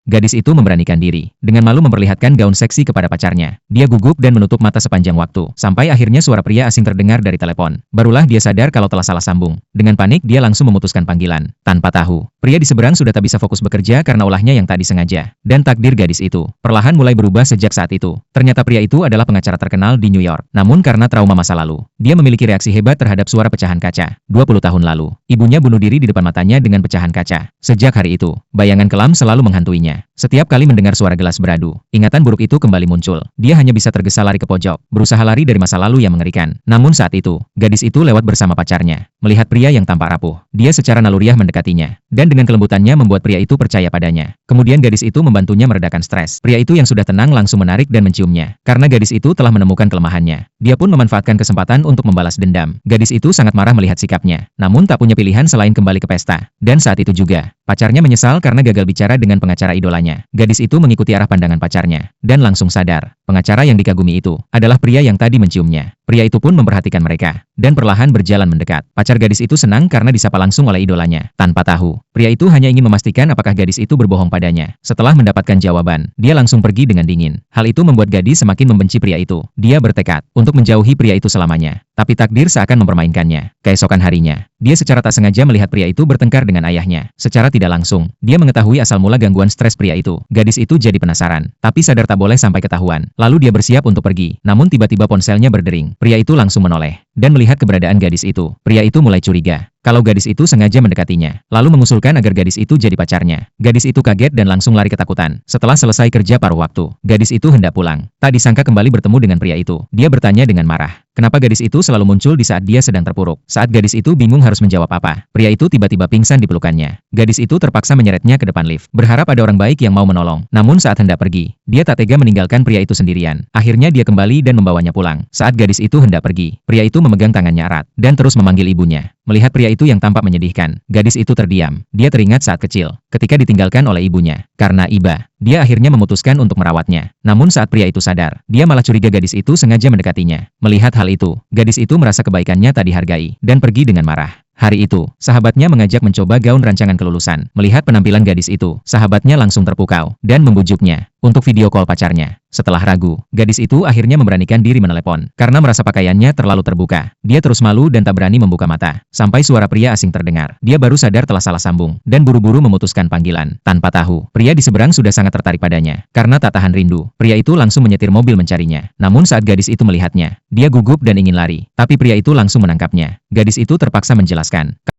Gadis itu memberanikan diri. Dengan malu memperlihatkan gaun seksi kepada pacarnya. Dia gugup dan menutup mata sepanjang waktu. Sampai akhirnya suara pria asing terdengar dari telepon. Barulah dia sadar kalau telah salah sambung. Dengan panik dia langsung memutuskan panggilan. Tanpa tahu, pria di seberang sudah tak bisa fokus bekerja karena ulahnya yang tak disengaja. Dan takdir gadis itu perlahan mulai berubah sejak saat itu. Ternyata pria itu adalah pengacara terkenal di New York. Namun karena trauma masa lalu, dia memiliki reaksi hebat terhadap suara pecahan kaca. 20 tahun lalu, ibunya bunuh diri di depan matanya dengan pecahan kaca. Sejak hari itu, bayangan kelam selalu menghantuinya. Setiap kali mendengar suara gelas beradu, ingatan buruk itu kembali muncul. Dia hanya bisa tergesa lari ke pojok, berusaha lari dari masa lalu yang mengerikan. Namun saat itu, gadis itu lewat bersama pacarnya. Melihat pria yang tampak rapuh, dia secara naluriah mendekatinya. Dan dengan kelembutannya membuat pria itu percaya padanya. Kemudian gadis itu membantunya meredakan stres. Pria itu yang sudah tenang langsung menarik dan menciumnya. Karena gadis itu telah menemukan kelemahannya, dia pun memanfaatkan kesempatan untuk membalas dendam. Gadis itu sangat marah melihat sikapnya, namun tak punya pilihan selain kembali ke pesta. Dan saat itu juga, pacarnya menyesal karena gagal bicara dengan pengacara idolanya. Gadis itu mengikuti arah pandangan pacarnya, dan langsung sadar, pengacara yang dikagumi itu adalah pria yang tadi menciumnya. Pria itu pun memperhatikan mereka, dan perlahan berjalan mendekat. Pacar gadis itu senang karena disapa langsung oleh idolanya. Tanpa tahu, pria itu hanya ingin memastikan apakah gadis itu berbohong padanya. Setelah mendapatkan jawaban, dia langsung pergi dengan dingin. Hal itu membuat gadis semakin membenci pria itu. Dia bertekad untuk menjauhi pria itu selamanya. Tapi takdir seakan mempermainkannya. Keesokan harinya, dia secara tak sengaja melihat pria itu bertengkar dengan ayahnya. Secara tidak langsung, dia mengetahui asal mula gangguan stres pria itu. Gadis itu jadi penasaran, tapi sadar tak boleh sampai ketahuan. Lalu dia bersiap untuk pergi. Namun tiba-tiba ponselnya berdering. Pria itu langsung menoleh, dan melihat keberadaan gadis itu. Pria itu mulai curiga kalau gadis itu sengaja mendekatinya, lalu mengusulkan agar gadis itu jadi pacarnya. Gadis itu kaget dan langsung lari ketakutan. Setelah selesai kerja paruh waktu, gadis itu hendak pulang. Tak disangka kembali bertemu dengan pria itu. Dia bertanya dengan marah, kenapa gadis itu selalu muncul di saat dia sedang terpuruk. Saat gadis itu bingung harus menjawab apa, pria itu tiba-tiba pingsan di pelukannya. Gadis itu terpaksa menyeretnya ke depan lift, berharap ada orang baik yang mau menolong. Namun saat hendak pergi, dia tak tega meninggalkan pria itu sendirian. Akhirnya dia kembali dan membawanya pulang. Saat gadis itu hendak pergi, pria itu memegang tangannya erat, dan terus memanggil ibunya. Melihat pria itu yang tampak menyedihkan, gadis itu terdiam. Dia teringat saat kecil, ketika ditinggalkan oleh ibunya. Karena iba, dia akhirnya memutuskan untuk merawatnya. Namun saat pria itu sadar, dia malah curiga gadis itu sengaja mendekatinya. Melihat hal itu, gadis itu merasa kebaikannya tak dihargai, dan pergi dengan marah. Hari itu, sahabatnya mengajak mencoba gaun rancangan kelulusan. Melihat penampilan gadis itu, sahabatnya langsung terpukau, dan membujuknya untuk video call pacarnya. Setelah ragu, gadis itu akhirnya memberanikan diri menelepon. Karena merasa pakaiannya terlalu terbuka, dia terus malu dan tak berani membuka mata. Sampai suara pria asing terdengar. Dia baru sadar telah salah sambung, dan buru-buru memutuskan panggilan. Tanpa tahu, pria di seberang sudah sangat tertarik padanya. Karena tak tahan rindu, pria itu langsung menyetir mobil mencarinya. Namun saat gadis itu melihatnya, dia gugup dan ingin lari. Tapi pria itu langsung menangkapnya. Gadis itu terpaksa menjelaskan